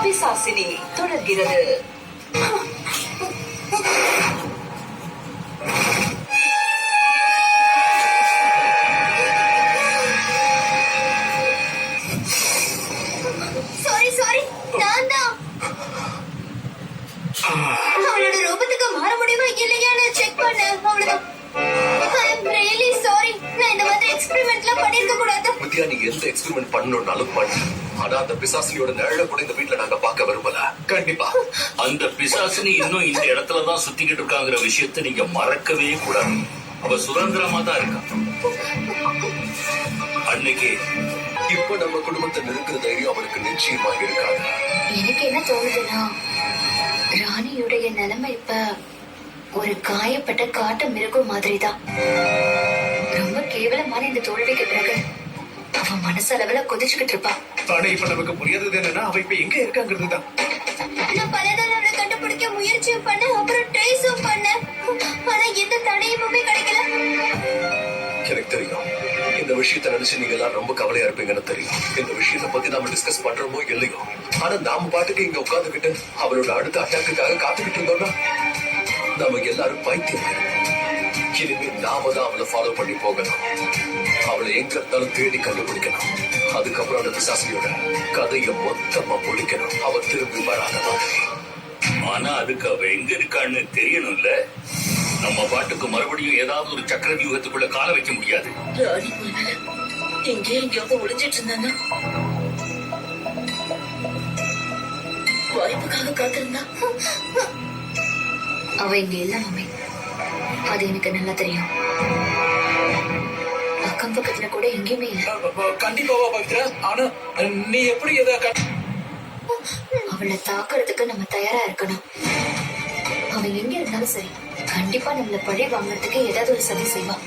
பிசாசினி தொடர்கிறது. அவளோட ரூபத்துக்கு மாற முடியுமா இல்லையான்னு செக் பண்ண. அவ்வளவுதான். நீ எந்த எக்ஸ்பெரிமெண்ட் பண்ணணும்னாலும் பண்ணு. ஆனா அந்த பிசாசினியோட நிழல கூட இந்த வீட்டுல நாங்க பார்க்க விரும்பல. கண்டிப்பா அந்த பிசாசினி இன்னும் இந்த இடத்துலதான் சுத்திக்கிட்டு இருக்காங்கிற விஷயத்தை நீங்க மறக்கவே கூடாது. அவ சுதந்திரமா தான் இருக்கா. அன்னைக்கு இப்ப நம்ம குடும்பத்தை நெருங்குற தைரியம் அவனுக்கு நிச்சயமா இருக்காது. எனக்கு என்ன தோணுதுன்னா, ராணியுடைய நிலைமை இப்ப ஒரு காயப்பட்ட காட்டு மிருகம் மாதிரிதான். ரொம்ப கேவலமான இந்த தோல்விக்கு பிறகு அவன் மனசளவுல கொதிச்சுக்கிட்டு இருப்பான். ஆனா இப்ப நமக்கு புரியாதது என்னன்னா, அவ இப்ப எங்க இருக்காங்கிறது தான். நான் பலதான் அவளை கண்டுபிடிக்க முயற்சியும் பண்ண, அப்புறம் ட்ரேஸும் பண்ண. ஆனா எந்த தடையுமே கிடைக்கல. எனக்கு தெரியும் இந்த விஷயத்த நினைச்சு நீங்க எல்லாம் ரொம்ப கவலையா இருப்பீங்கன்னு தெரியும். இந்த விஷயத்த பத்தி நாம டிஸ்கஸ் பண்றோமோ இல்லையோ, ஆனா நாம பாட்டுக்கு இங்க உட்கார்ந்துகிட்டு அவளோட அடுத்த அட்டாக்குக்காக காத்துக்கிட்டு இருந்தோம்னா நம்ம எல்லாரும் பைத்தியம். இனிமே நாம தான் அவளை ஃபாலோ பண்ணி போகணும். அவளை எங்க இருந்தாலும் தேடி கண்டுபிடிக்கணும். அதுக்கப்புறம் அந்த பிசாசியோட கதையை மொத்தமா முடிக்கணும். அவ திரும்பி வராத மாதிரி. ஆனா அதுக்கு அவ எங்க இருக்கான்னு தெரியணும்ல. நம்ம பாட்டுக்கு மறுபடியும் ஏதாவது ஒரு சக்கர வியூகத்துக்குள்ள கால வைக்க முடியாது. ராணி எங்கேயாவது ஒளிஞ்சிட்டு இருந்தானா? வாய்ப்புக்காக காத்திருந்தா? அவ இங்க இல்ல மம்மி, அது எனக்கு நல்லா தெரியும். அக்கம் பக்கத்துல கூட எங்கேயுமே இல்ல. கண்டிப்பாவா பவித்ரா? ஆனா நீ எப்படி அவளை தாக்குறதுக்கு நம்ம தயாரா இருக்கணும். அவன் எங்க இருந்தாலும் சரி, கண்டிப்பா நம்மள பழி வாங்கறதுக்கு ஏதாவது ஒரு சதி செய்வான்.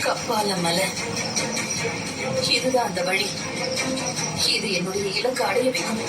கப்பால மலை, இதுதான் அந்த வழி. இது என்னுடைய இலக்கு அடைய வைக்கும்.